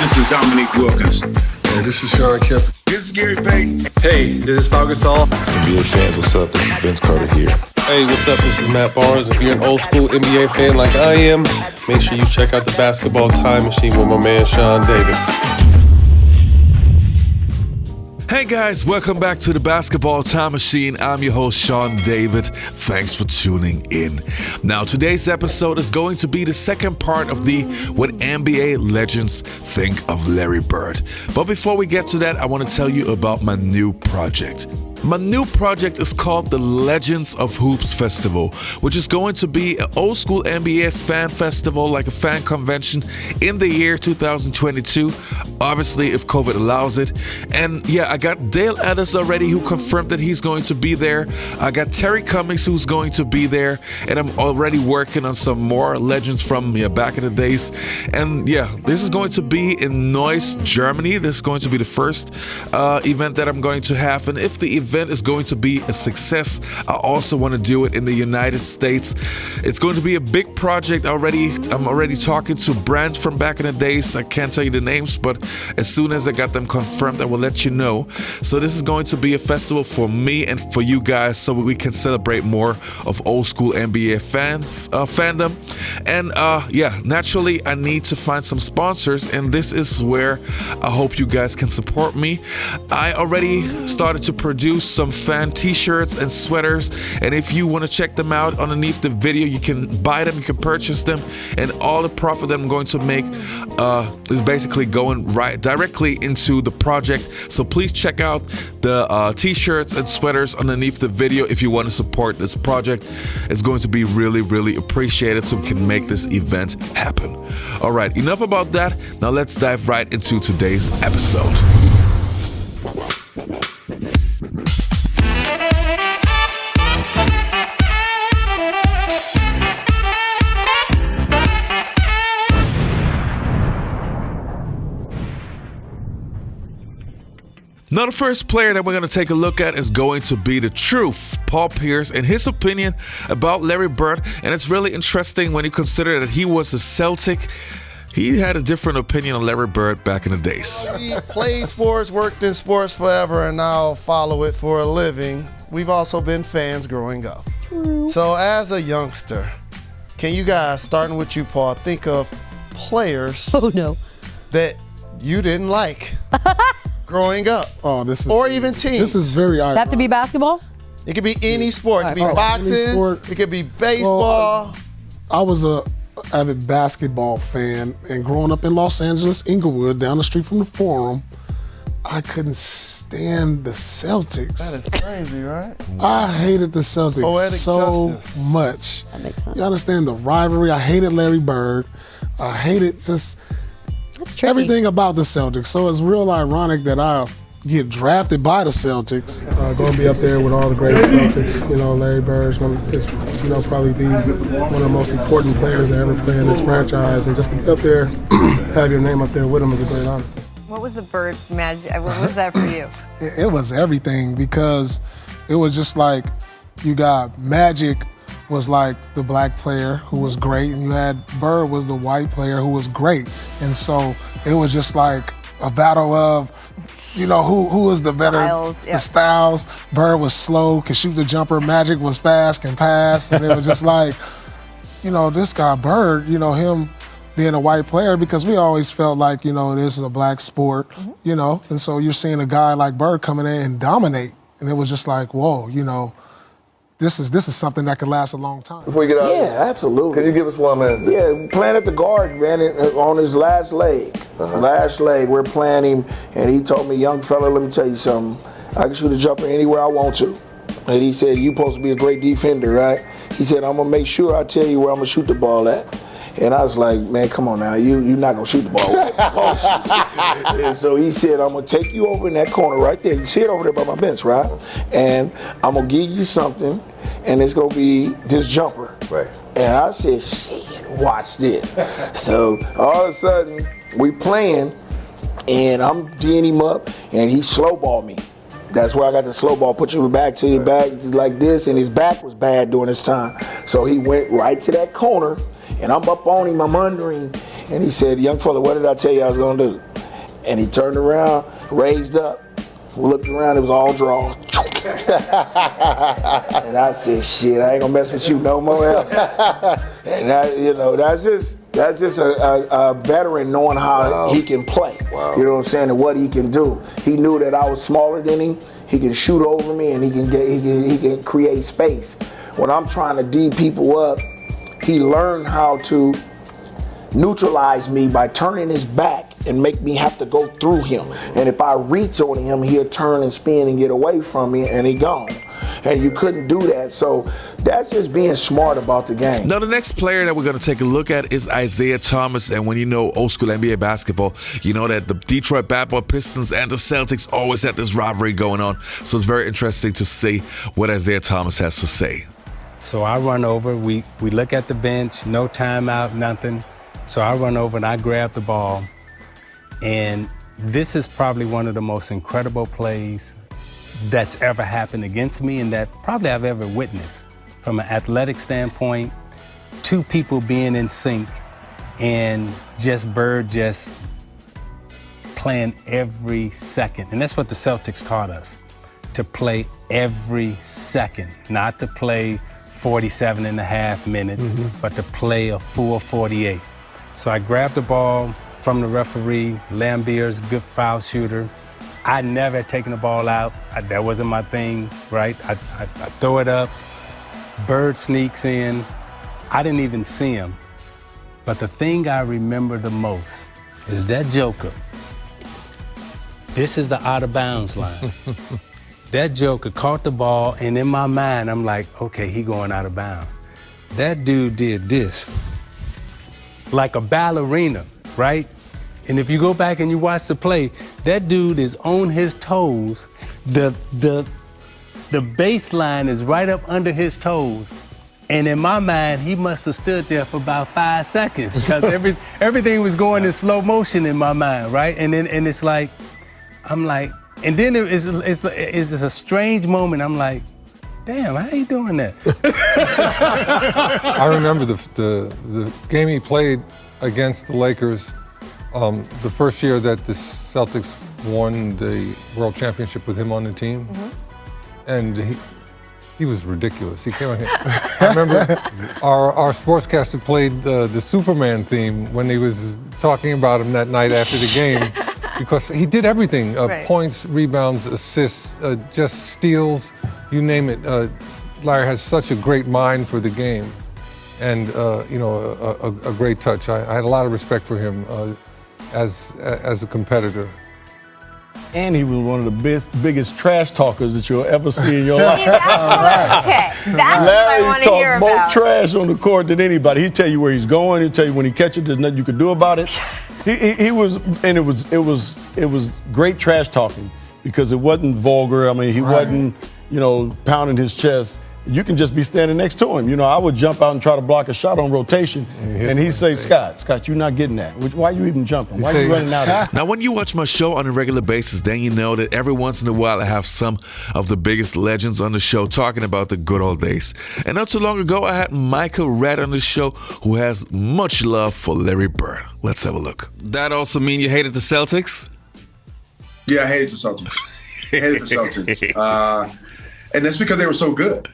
This is Dominique Wilkins. Hey, this is Sean Kemp. This is Gary Payton. Hey, this is Pau Gasol. NBA fans, what's up? This is Vince Carter here. Hey, what's up? This is Matt Barnes. If you're an old school NBA fan like I am, make sure you check out the Basketball Time Machine with my man Sean David. Hey guys, welcome back to the Basketball Time Machine. I'm your host, Sean David. Thanks for tuning in. Now, today's episode is going to be the second part of the What NBA Legends Think of Larry Bird. But before we get to that, I want to tell you about my new project. My new project is called the Legends of Hoops Festival, which is going to be an old school NBA fan festival, like a fan convention in the year 2022, obviously if COVID allows it. And yeah, I got Dale Addis already who confirmed that he's going to be there. I got Terry Cummings who's going to be there, and I'm already working on some more legends from back in the days. And yeah, this is going to be in Neuss, Germany. This is going to be the first event that I'm going to have, and if the event is going to be a success, I also want to do it in the United States. It's going to be a big project already. I'm already talking to brands from back in the days. I can't tell you the names, but as soon as I got them confirmed, I will let you know. So this is going to be a festival for me and for you guys, so we can celebrate more of old school NBA fandom. And yeah, naturally I need to find some sponsors, and this is where I hope you guys can support me. I already started to produce some fan t-shirts and sweaters, and if you want to check them out underneath the video, you can buy them, you can purchase them, and all the profit that I'm going to make is basically going right directly into the project. So please check out the t-shirts and sweaters underneath the video if you want to support this project. It's going to be really, really appreciated, so we can make this event happen. All right, enough about that. Now let's dive right into today's episode. Now, the first player that we're going to take a look at is going to be the truth, Paul Pierce, and his opinion about Larry Bird. And it's really interesting when you consider that he was a Celtic. He had a different opinion on Larry Bird back in the days. We played sports, worked in sports forever, and now follow it for a living. We've also been fans growing up. True. So as a youngster, can you guys, starting with you, Paul, think of players that you didn't like growing up? Oh, this is, or even teams. This is very ironic. Does it have to be basketball? It could be any sport. It could be boxing. It could be baseball. Well, I was a avid basketball fan, and growing up in Los Angeles, Inglewood, down the street from the Forum, I couldn't stand the Celtics. That is crazy, right? I hated the Celtics much. That makes sense. You understand the rivalry? I hated Larry Bird. I hated just everything about the Celtics. So it's real ironic that I get drafted by the Celtics. Going to be up there with all the great Celtics. You know, Larry Bird's probably one of the most important players that ever played in this franchise, and just to be up there, have your name up there with him is a great honor. What was the Bird magic? What was that for you? It was everything, because it was just like you got Magic was like the black player who was great, and you had Bird was the white player who was great. And so it was just like a battle of, who was the better Styles, the styles. Bird was slow, could shoot the jumper. Magic was fast, can pass. And it was just like, this guy Bird, him being a white player, because we always felt like, this is a black sport, and so you're seeing a guy like Bird coming in and dominate. And it was just like, whoa, this is something that could last a long time. Before you get out, absolutely. Can you give us 1 minute? Yeah, playing at the guard, man, on his last leg. Last leg, we're playing him, and he told me, young fella, let me tell you something. I can shoot a jumper anywhere I want to. And he said, you supposed to be a great defender, right? He said, I'm going to make sure I tell you where I'm going to shoot the ball at. And I was like, man, come on now, you're not going to shoot the ball. And so he said, I'm going to take you over in that corner right there. You see it over there by my bench, right? And I'm going to give you something, and it's going to be this jumper. Right. And I said, shit, watch this. So all of a sudden, we playing, and I'm D'ing him up, and he slow balled me. That's where I got the slow ball. Put your back to your back like this, and his back was bad during this time. So he went right to that corner, and I'm up on him, I'm under him, and he said, young fella, what did I tell you I was gonna do? And he turned around, raised up, looked around, it was all draws. And I said, shit, I ain't gonna mess with you no more. And that's just a veteran knowing how he can play. Wow. You know what I'm saying, and what he can do. He knew that I was smaller than him. He can shoot over me, and he can create space. When I'm trying to D people up, he learned how to neutralize me by turning his back and make me have to go through him. And if I reach on him, he'll turn and spin and get away from me, and he gone. And you couldn't do that. So that's just being smart about the game. Now, the next player that we're going to take a look at is Isaiah Thomas. And when you know old school NBA basketball, you know that the Detroit Bad Boy Pistons and the Celtics always had this rivalry going on. So it's very interesting to see what Isaiah Thomas has to say. So I run over, we look at the bench, no timeout, nothing. So I run over and I grab the ball. And this is probably one of the most incredible plays that's ever happened against me and that probably I've ever witnessed. From an athletic standpoint, two people being in sync and Bird just playing every second. And that's what the Celtics taught us, to play every second, not to play 47 and a half minutes, but to play a full 48. So I grabbed the ball from the referee. Lambier's a good foul shooter. I never had taken the ball out. That wasn't my thing, right? I throw it up. Bird sneaks in. I didn't even see him. But the thing I remember the most is that Joker. This is the out of bounds line. That Joker caught the ball, and in my mind, I'm like, okay, he going out of bounds. That dude did this, like a ballerina, right? And if you go back and you watch the play, that dude is on his toes. The baseline is right up under his toes. And in my mind, he must have stood there for about 5 seconds because everything was going in slow motion in my mind, right? And it's like, I'm like, and then it's just a strange moment. I'm like, damn, how you doing that? I remember the game he played against the Lakers, the first year that the Celtics won the World Championship with him on the team. And he was ridiculous. He came out here. I remember our sportscaster played the Superman theme when he was talking about him that night after the game because he did everything, points, rebounds, assists, just steals, you name it. Larry has such a great mind for the game and, a great touch. I had a lot of respect for him as a competitor. And he was one of the biggest trash talkers that you'll ever see in your life. That's what I want to hear about. Larry about. talked more trash on the court than anybody. He'd tell you where he's going. He'd tell you when he catches it, there's nothing you can do about it. He was, and it was great trash talking because it wasn't vulgar. I mean, he wasn't, pounding his chest. You can just be standing next to him. I would jump out and try to block a shot on rotation, and he'd say, Scott, you're not getting that. Why are you even jumping? Why are you running out of it? Now, when you watch my show on a regular basis, then you know that every once in a while I have some of the biggest legends on the show talking about the good old days. And not too long ago, I had Michael Redd on the show who has much love for Larry Bird. Let's have a look. That also mean you hated the Celtics? Yeah, I hated the Celtics. Hated the Celtics. And that's because they were so good.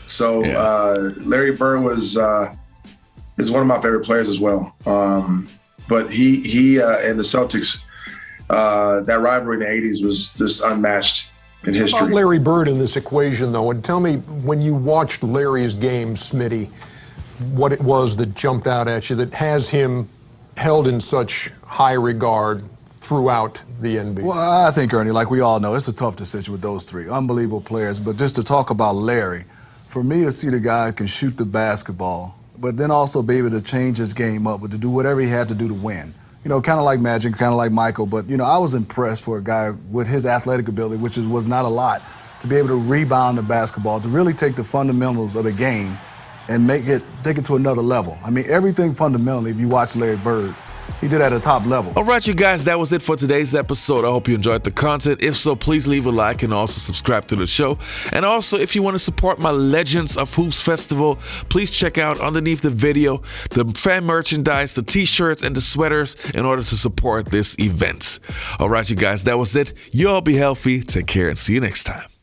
So Larry Bird is one of my favorite players as well. But he and the Celtics, that rivalry in the 80s was just unmatched in history. About Larry Bird in this equation, though, and tell me when you watched Larry's game, Smitty, what it was that jumped out at you that has him held in such high regard throughout the NBA? Well, I think, Ernie, like we all know, it's a tough decision with those three. Unbelievable players. But just to talk about Larry, for me to see the guy who can shoot the basketball, but then also be able to change his game up, but to do whatever he had to do to win. Kind of like Magic, kind of like Michael, but, I was impressed for a guy with his athletic ability, which was not a lot, to be able to rebound the basketball, to really take the fundamentals of the game and take it to another level. I mean, everything fundamentally, if you watch Larry Bird, he did at a top level. All right, you guys, that was it for today's episode. I hope you enjoyed the content. If so, please leave a like and also subscribe to the show. And also, if you want to support my Legends of Hoops Festival, please check out underneath the video the fan merchandise, the t-shirts, and the sweaters in order to support this event. All right, you guys, that was it. You all be healthy. Take care and see you next time.